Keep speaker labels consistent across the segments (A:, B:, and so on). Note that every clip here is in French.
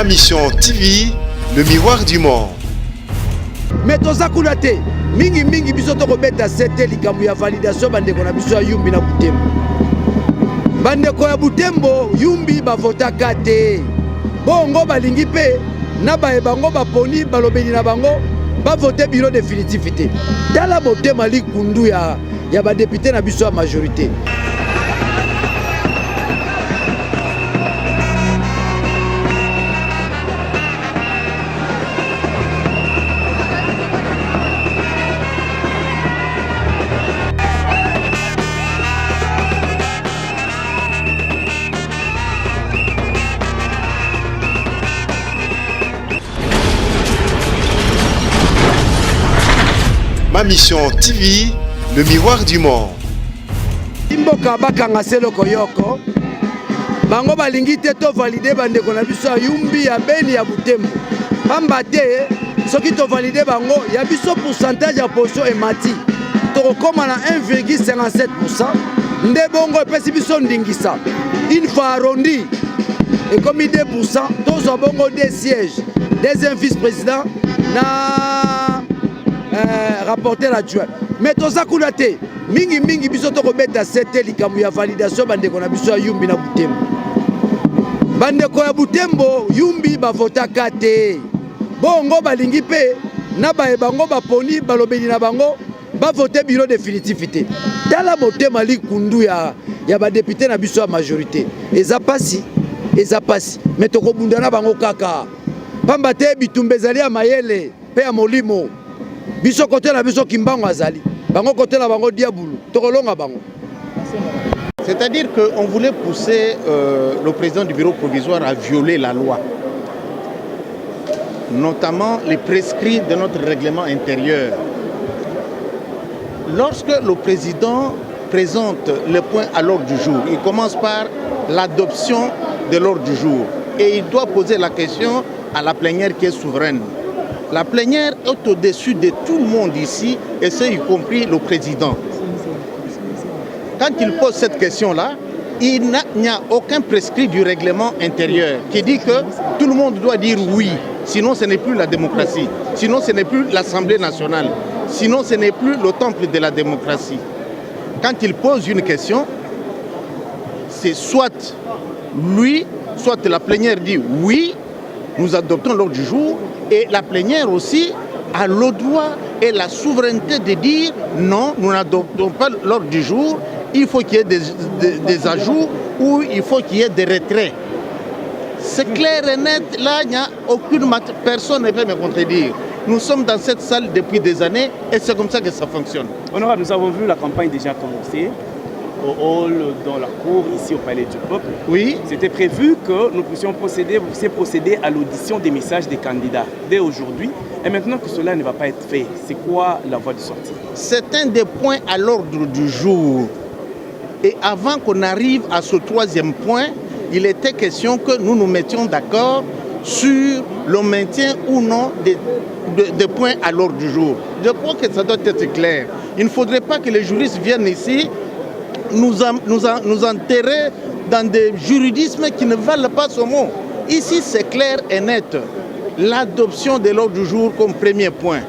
A: Ma mission TV, le miroir du monde.
B: Mais toza kuna te mingi biso to kobeta sete likambo ya validation bandeko na biso ya Yumbi na Butembo. Bandeko ya Butembo Yumbi bavotaka te. Bongo balingi pe na bango baponi balobeli na bango bavote bureau définitif te. Dala Motema likundu ya ba député na biso ya majorité.
A: Ma mission TV, le miroir du monde.
B: Imboka bakanga selo koyoko. Bango balingi te to valider bandeko na biso ya Yumbi ya Beni ya Butembo. Pamba te soki to valider bango ya biso pourcentage ya position emati. To koma na 1,57%. Nde bongo epesi biso ndingisa. Une fois arrondi et comme 2%, tous ont bongo des sièges, des vice-présidents na rapporteur adjoint. Mais toza kuna te mingi biso to kobeta sete likambo ya validation bandeko na biso ya Yumbi na Butembo. Bandeko ya Butembo Yumbi bavotaka te. Bongo balingi pe na bango baponi balobeli na bango bavote bureau définitif te. Dala Motema likundu ya ba député na biso ya majorité. Eza pasi. Mais to kobunda na bango kaka. Pamba te bitumba ezali ya mayele pe ya molimo. Biso côté na biso kimbango azali. Bango côté na bango diabulu. Tokolonga bango.
C: C'est-à-dire qu'on voulait pousser le président du bureau provisoire à violer la loi, notamment les prescrits de notre règlement intérieur. Lorsque le président présente le point à l'ordre du jour, il commence par l'adoption de l'ordre du jour et il doit poser la question à la plénière qui est souveraine. La plénière est au-dessus de tout le monde ici, et c'est y compris le président. Quand il pose cette question-là, il n'y a aucun prescrit du règlement intérieur qui dit que tout le monde doit dire oui, sinon ce n'est plus la démocratie, sinon ce n'est plus l'Assemblée nationale, sinon ce n'est plus le temple de la démocratie. Quand il pose une question, c'est soit lui, soit la plénière dit oui, nous adoptons l'ordre du jour, et la plénière aussi a le droit et la souveraineté de dire non, nous n'adoptons pas l'ordre du jour, il faut qu'il y ait des ajouts ou il faut qu'il y ait des retraits. C'est clair et net, là, il n'y a aucune personne ne peut me contredire. Nous sommes dans cette salle depuis des années et c'est comme ça que ça fonctionne.
D: Honorable, nous avons vu la campagne déjà commencer au hall, dans la cour, ici au Palais du Peuple.
C: Oui.
D: C'était prévu que nous puissions procéder à l'audition des messages des candidats dès aujourd'hui. Et maintenant que cela ne va pas être fait, c'est quoi la voie de sortie? C'est
C: un des points à l'ordre du jour. Et avant qu'on arrive à ce troisième point, il était question que nous nous mettions d'accord sur le maintien ou non des points à l'ordre du jour. Je crois que ça doit être clair. Il ne faudrait pas que les juristes viennent ici nous enterrer dans des juridismes qui ne valent pas ce mot. Ici, c'est clair et net. L'adoption de l'ordre du jour comme premier point.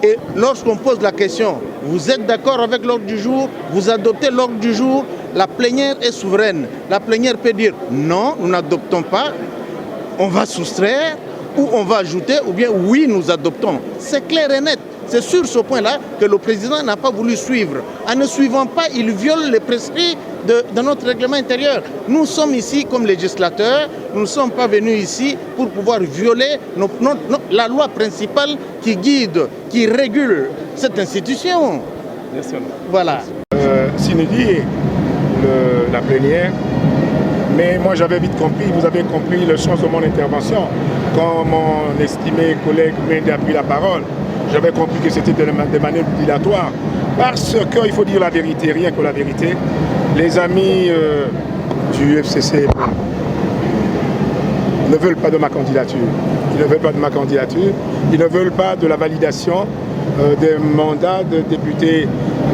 C: Et lorsqu'on pose la question, vous êtes d'accord avec l'ordre du jour, vous adoptez l'ordre du jour, la plénière est souveraine. La plénière peut dire non, nous n'adoptons pas, on va soustraire, ou on va ajouter, ou bien oui, nous adoptons. C'est clair et net. C'est sur ce point-là que le président n'a pas voulu suivre. En ne suivant pas, il viole les prescrits de notre règlement intérieur. Nous sommes ici comme législateurs, nous ne sommes pas venus ici pour pouvoir violer la loi principale qui guide, qui régule cette institution.
D: Merci.
C: Voilà.
E: Sinedi, la plénière, mais moi j'avais vite compris, vous avez compris le sens de mon intervention. Quand mon estimé collègue Mende a pris la parole, j'avais compris que c'était de manière dilatoires. Parce qu'il faut dire la vérité, rien que la vérité. Les amis du FCC ne veulent pas de ma candidature. Ils ne veulent pas de ma candidature. Ils ne veulent pas de la validation des mandats de députés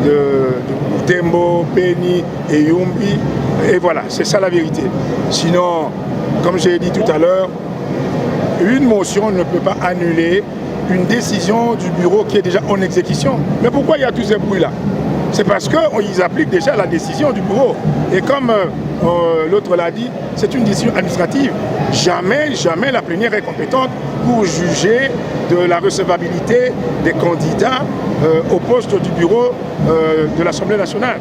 E: de Butembo, Beni et Yumbi. Et voilà, c'est ça la vérité. Sinon, comme j'ai dit tout à l'heure, une motion ne peut pas annuler une décision du bureau qui est déjà en exécution. Mais pourquoi il y a tous ces bruits-là? C'est parce qu'ils appliquent déjà la décision du bureau. Et comme l'autre l'a dit, c'est une décision administrative. Jamais la plénière est compétente pour juger de la recevabilité des candidats au poste du bureau de l'Assemblée nationale.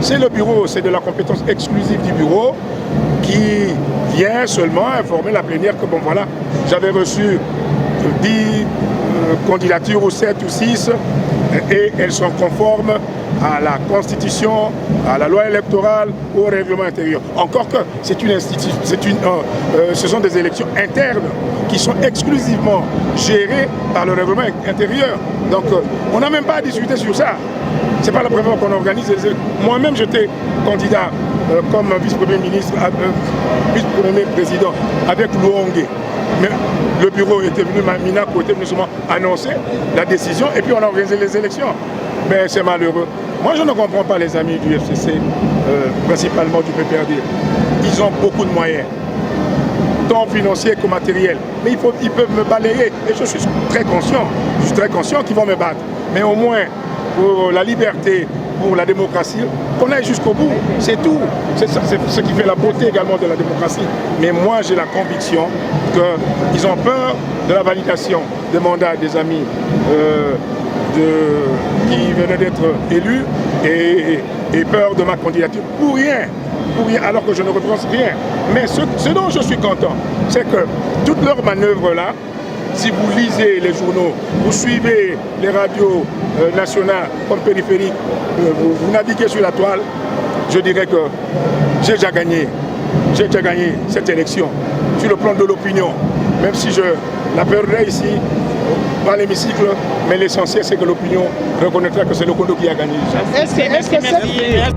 E: C'est le bureau, c'est de la compétence exclusive du bureau qui vient seulement informer la plénière que bon voilà, j'avais reçu 10 candidatures ou 7 ou 6 et elles sont conformes à la Constitution, à la loi électorale, au règlement intérieur. Encore que c'est une institution, ce sont des élections internes qui sont exclusivement gérées par le règlement intérieur. Donc on n'a même pas à discuter sur ça. C'est pas la première fois qu'on organise les élections. Moi-même j'étais candidat comme vice-premier ministre, vice-premier président avec Louangé. Mais le bureau était venu, Minaco était venu seulement annoncer la décision et puis on a organisé les élections. Mais c'est malheureux. Moi je ne comprends pas les amis du FCC, principalement du PPRD. Ils ont beaucoup de moyens, tant financiers que matériels. Mais ils peuvent me balayer et je suis très conscient qu'ils vont me battre. Mais au moins pour la liberté, pour la démocratie, qu'on aille jusqu'au bout, c'est tout. C'est ce qui fait la beauté également de la démocratie. Mais moi, j'ai la conviction qu'ils ont peur de la validation des mandats des amis qui venaient d'être élus et peur de ma candidature pour rien, alors que je ne représente rien. Mais ce dont je suis content, c'est que toutes leurs manœuvres-là, si vous lisez les journaux, vous suivez les radios nationales comme périphériques, vous naviguez sur la toile, je dirais que j'ai déjà gagné cette élection sur le plan de l'opinion, même si je la perdrai ici dans l'hémicycle, mais l'essentiel c'est que l'opinion reconnaîtra que c'est le Kondo qui a gagné.
F: Est-ce que cette...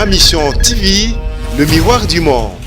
A: Ma Mission TV, le miroir du monde.